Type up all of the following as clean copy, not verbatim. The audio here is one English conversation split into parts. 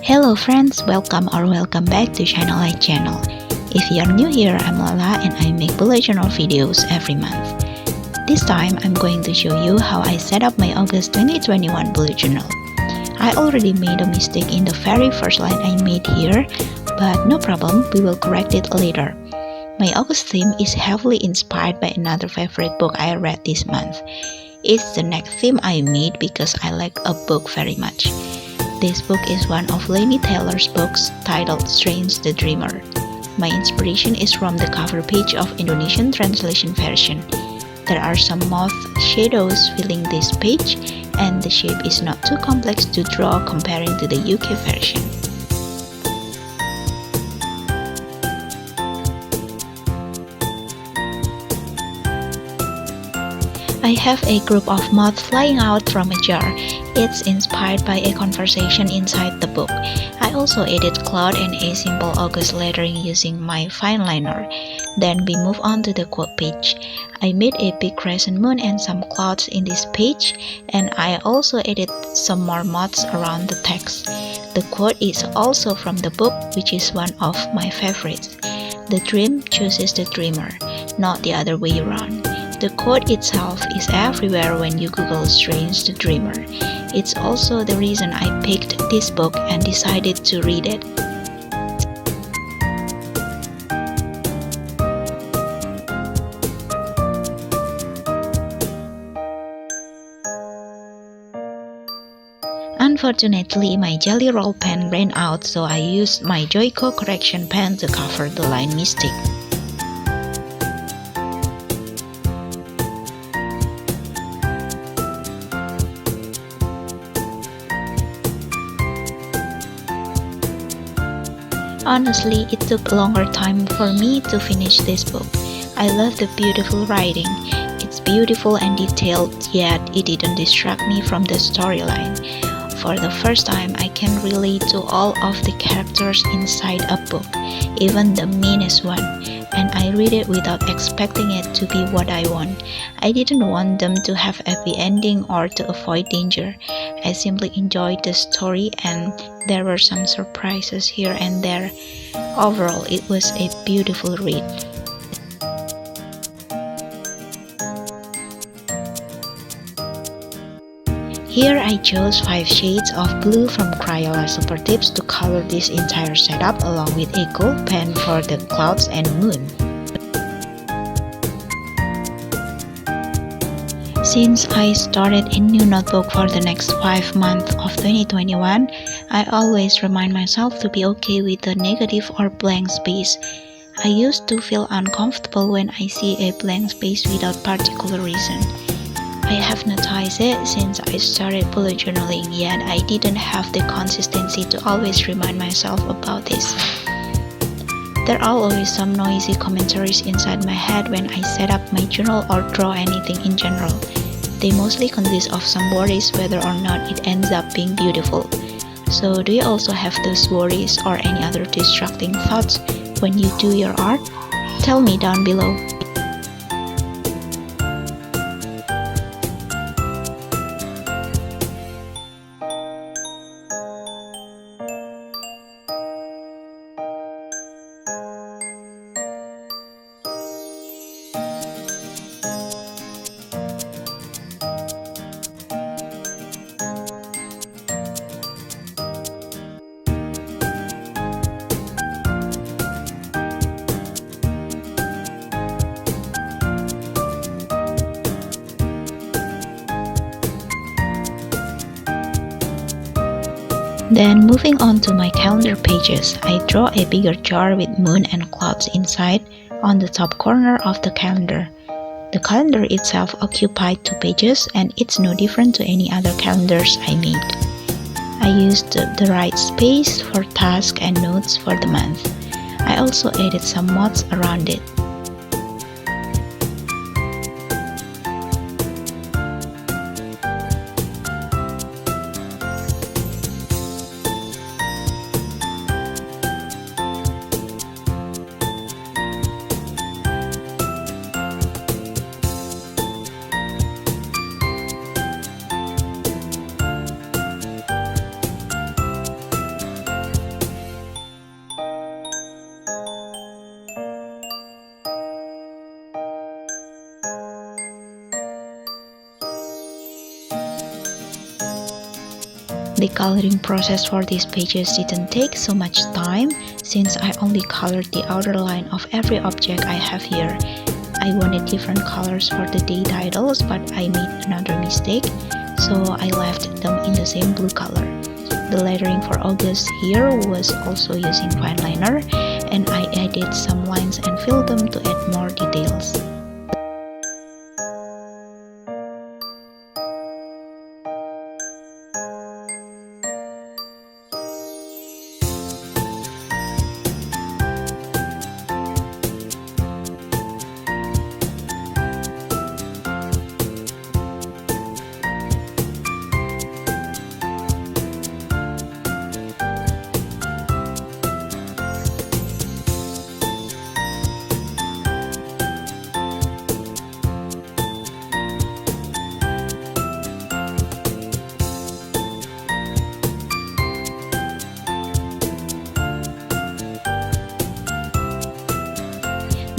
Hello friends, welcome back to shainalite channel. If you are new here, I'm Lala and I make bullet journal videos every month. This time I'm going to show you how I set up my August 2021 bullet journal. I already made a mistake in the very first line I made here, but no problem, we will correct it later. My August theme is heavily inspired by another favorite book I read this month. It's the next theme I made because I like a book very much. This book is one of Laini Taylor's books titled Strange the Dreamer. My inspiration is from the cover page of Indonesian translation version. There are some moth shadows filling this page, and the shape is not too complex to draw comparing to the UK version. I have a group of moths flying out from a jar. It's inspired by a conversation inside the book. I also added cloud and a simple August lettering using my fine liner. Then we move on to the quote page. I made a big crescent moon and some clouds in this page, and I also added some more moths around the text. The quote is also from the book, which is one of my favorites. The dream chooses the dreamer, not the other way around. The quote itself is everywhere when you Google Strange the Dreamer. It's also the reason I picked this book and decided to read it. Unfortunately, my Jelly Roll pen ran out, so I used my Joico correction pen to cover the line mistake. Honestly, it took a longer time for me to finish this book. I love the beautiful writing. It's beautiful and detailed, yet it didn't distract me from the storyline. For the first time, I can relate to all of the characters inside a book, even the meanest one, and I read it without expecting it to be what I want. I didn't want them to have a happy ending or to avoid danger. I simply enjoyed the story, and there were some surprises here and there. Overall, it was a beautiful read. Here I chose 5 shades of blue from Crayola Super Tips to color this entire setup, along with a gold pen for the clouds and moon. Since I started a new notebook for the next 5 months of 2021, I always remind myself to be okay with the negative or blank space. I used to feel uncomfortable when I see a blank space without particular reason. I have noticed it since I started bullet journaling, yet I didn't have the consistency to always remind myself about this. There are always some noisy commentaries inside my head when I set up my journal or draw anything in general. They mostly consist of some worries whether or not it ends up being beautiful. So do you also have those worries or any other distracting thoughts when you do your art? Tell me down below. Then moving on to my calendar pages, I draw a bigger jar with moon and clouds inside on the top corner of the calendar. The calendar itself occupied 2 pages, and it's no different to any other calendars I made. I used the right space for tasks and notes for the month. I also added some moths around it. The coloring process for these pages didn't take so much time since I only colored the outer line of every object I have here. I wanted different colors for the day titles, but I made another mistake, so I left them in the same blue color. The lettering for August here was also using fine liner, and I added some lines and filled them to add more details.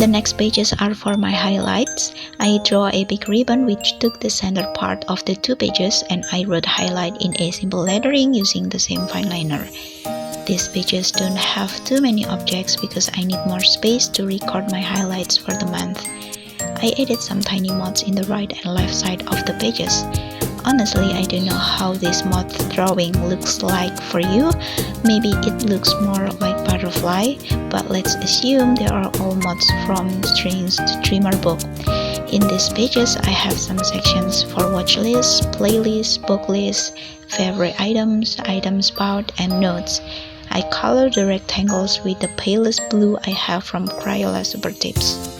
The next pages are for my highlights. I draw a big ribbon which took the center part of the two pages, and I wrote highlight in a simple lettering using the same fine liner. These pages don't have too many objects because I need more space to record my highlights for the month. I added some tiny moths in the right and left side of the pages. Honestly, I don't know how this moth drawing looks like for you. Maybe it looks more like butterfly, but let's assume they are all moths from Strings to Dreamer book. In these pages, I have some sections for watch list, playlist, book list, favorite items, item spout, and notes. I color the rectangles with the palest blue I have from Crayola Super Tips.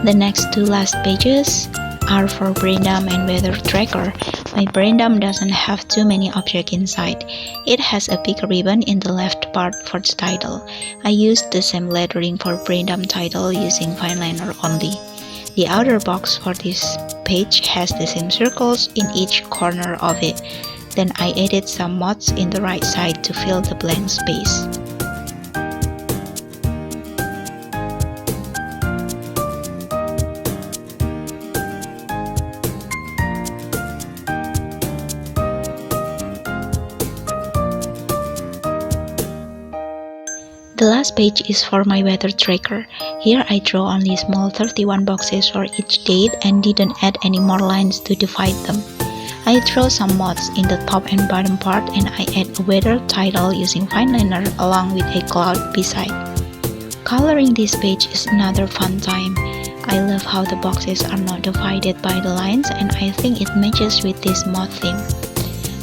The next two last pages are for Brandam and Weather Tracker. My Brandam doesn't have too many objects inside. It has a big ribbon in the left part for the title. I used the same lettering for Brandam title using fine liner only. The outer box for this page has the same circles in each corner of it. Then I added some moths in the right side to fill the blank space. The last page is for my weather tracker. Here I draw only small 31 boxes for each date and didn't add any more lines to divide them. I draw some moths in the top and bottom part, and I add a weather title using fine liner along with a cloud beside. Coloring this page is another fun time. I love how the boxes are not divided by the lines, and I think it matches with this moth theme.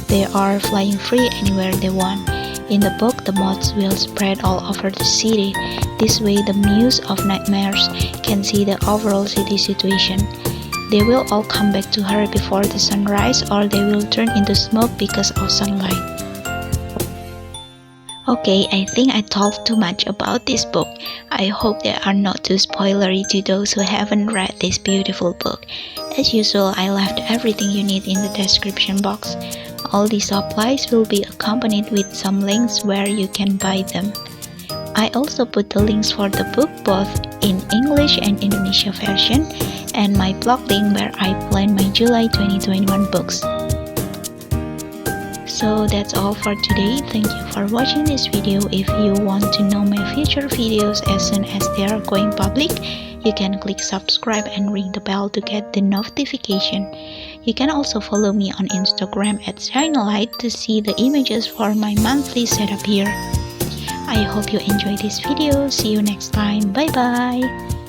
They are flying free anywhere they want. In the book, the moths will spread all over the city. This way, the muse of nightmares can see the overall city situation. They will all come back to her before the sunrise, or they will turn into smoke because of sunlight. Okay, I think I talked too much about this book. I hope they are not too spoilery to those who haven't read this beautiful book. As usual, I left everything you need in the description box. All these supplies will be accompanied with some links where you can buy them. I also put the links for the book both in English and Indonesia version, and my blog link where I plan my July 2021 books. So that's all for today. Thank you for watching this video. If you want to know my future videos as soon as they are going public, you can click subscribe and ring the bell to get the notification. You can also follow me on Instagram at shainalite to see the images for my monthly setup here. I hope you enjoyed this video. See you next time. Bye bye.